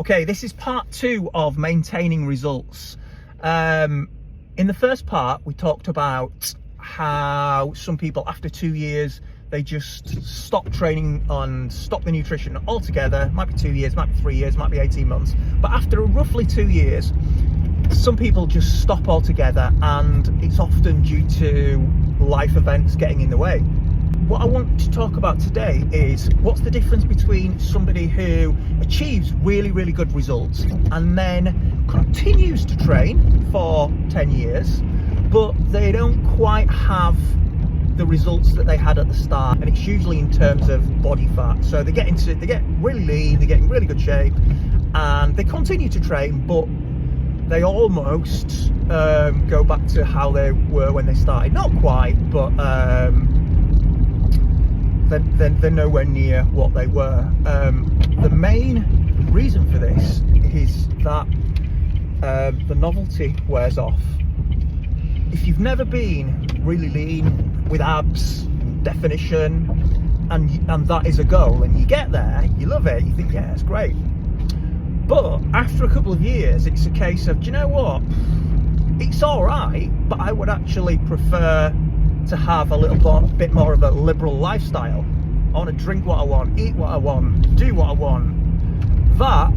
Okay, this is part 2 of maintaining results. In the first part, we talked about how some people after 2 years, they just stop training and stop the nutrition altogether. Might be 2 years, might be 3 years, might be 18 months. But after roughly 2 years, some people just stop altogether, and it's often due to life events getting in the way. What I want to talk about today is what's the difference between somebody who achieves really good results and then continues to train for 10 years, but they don't quite have the results that they had at the start, and it's usually in terms of body fat. So they get really lean, they get in really good shape, and they continue to train, but they almost go back to how they were when they started. Not quite, but they're nowhere near what they were. The main reason for this is that the novelty wears off. If you've never been really lean with abs, definition, and that is a goal, and you get there, you love it, you think, yeah, it's great. But after a couple of years, it's a case of, do you know what? It's all right, but I would actually prefer to have a little bit more of a liberal lifestyle. I want to drink what I want, eat what I want, do what I want. That,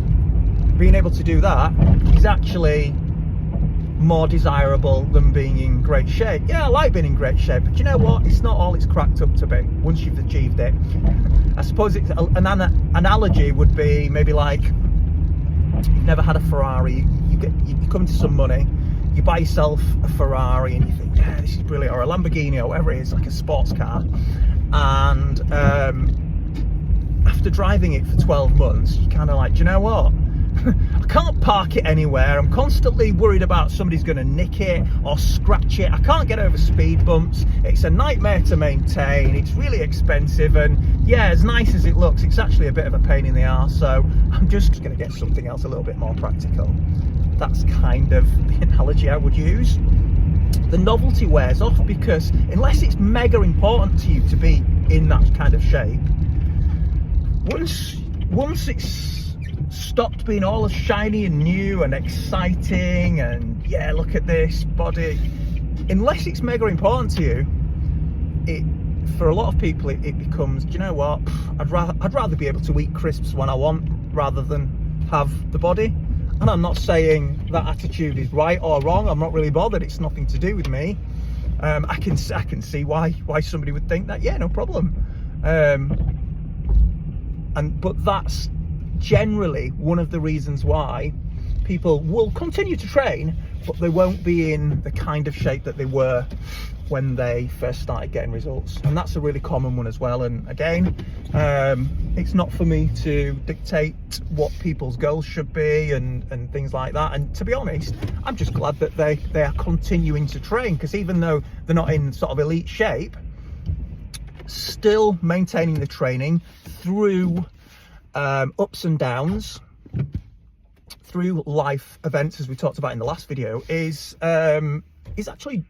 being able to do that, is actually more desirable than being in great shape. Yeah, I like being in great shape, but you know what? It's not all it's cracked up to be once you've achieved it. I suppose an analogy would be maybe like, you've never had a Ferrari, you come into some money, you buy yourself a Ferrari and you think, yeah, this is brilliant, or a Lamborghini, or whatever it is, like a sports car, and after driving it for 12 months, you're kind of like, do you know what? I can't park it anywhere. I'm constantly worried about somebody's going to nick it or scratch it. I can't get over speed bumps. It's a nightmare to maintain. It's really expensive, and yeah, as nice as it looks, it's actually a bit of a pain in the arse. So I'm just going to get something else a little bit more practical. That's kind of the analogy I would use. The novelty wears off, because unless it's mega important to you to be in that kind of shape, once it's stopped being all shiny and new and exciting and yeah, look at this body, unless it's mega important to you, for a lot of people it becomes, do you know what, I'd rather be able to eat crisps when I want rather than have the body. And I'm not saying that attitude is right or wrong. I'm not really bothered. It's nothing to do with me. I can see why somebody would think that. Yeah, no problem. But that's generally one of the reasons why people will continue to train, but they won't be in the kind of shape that they were when they first started getting results. And that's a really common one as well. And again, it's not for me to dictate what people's goals should be and things like that. And to be honest, I'm just glad that they are continuing to train, because even though they're not in sort of elite shape, still maintaining the training through ups and downs, through life events, as we talked about in the last video, is actually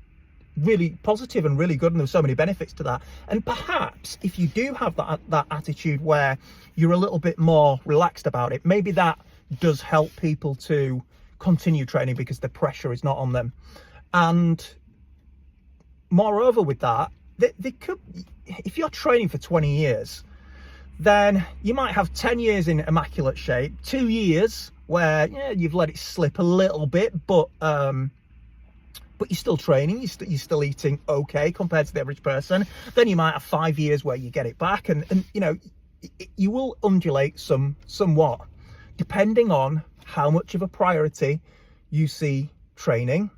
really positive and really good, and there's so many benefits to that. And perhaps if you do have that attitude where you're a little bit more relaxed about it, maybe that does help people to continue training because the pressure is not on them. And moreover with that, they could, if you're training for 20 years, then you might have 10 years in immaculate shape, 2 years where you've let it slip a little bit, but you're still training, you're still eating okay compared to the average person. Then you might have 5 years where you get it back, and you will undulate somewhat depending on how much of a priority you see training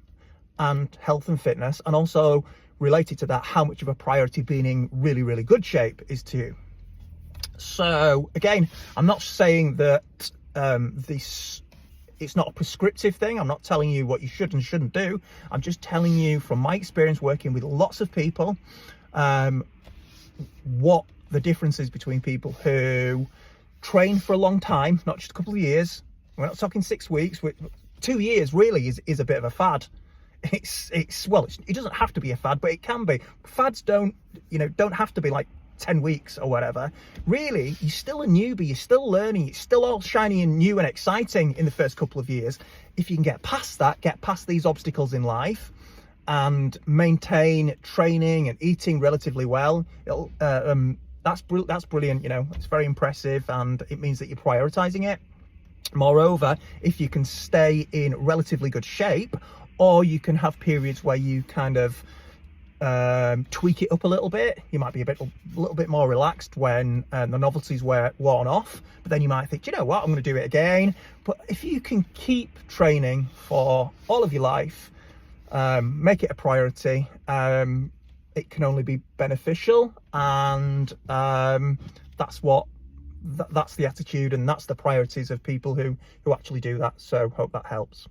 and health and fitness, and also related to that, how much of a priority being in really good shape is to you. So again, I'm not saying that it's not a prescriptive thing. I'm not telling you what you should and shouldn't do. I'm just telling you from my experience working with lots of people, what the difference is between people who train for a long time, not just a couple of years. We're not talking 6 weeks. 2 years really is a bit of a fad. It doesn't have to be a fad, but it can be. Fads don't have to be like 10 weeks or whatever, really, you're still a newbie, you're still learning, it's still all shiny and new and exciting in the first couple of years. If you can get past that, get past these obstacles in life, and maintain training and eating relatively well, that's brilliant. You know, it's very impressive, and it means that you're prioritizing it. Moreover, if you can stay in relatively good shape, or you can have periods where you kind of tweak it up a little bit. You might be a little bit more relaxed when the novelty's worn off, but then you might think, you know what, I'm going to do it again. But if you can keep training for all of your life, make it a priority, it can only be beneficial, and that's the attitude and that's the priorities of people who actually do that. So hope that helps.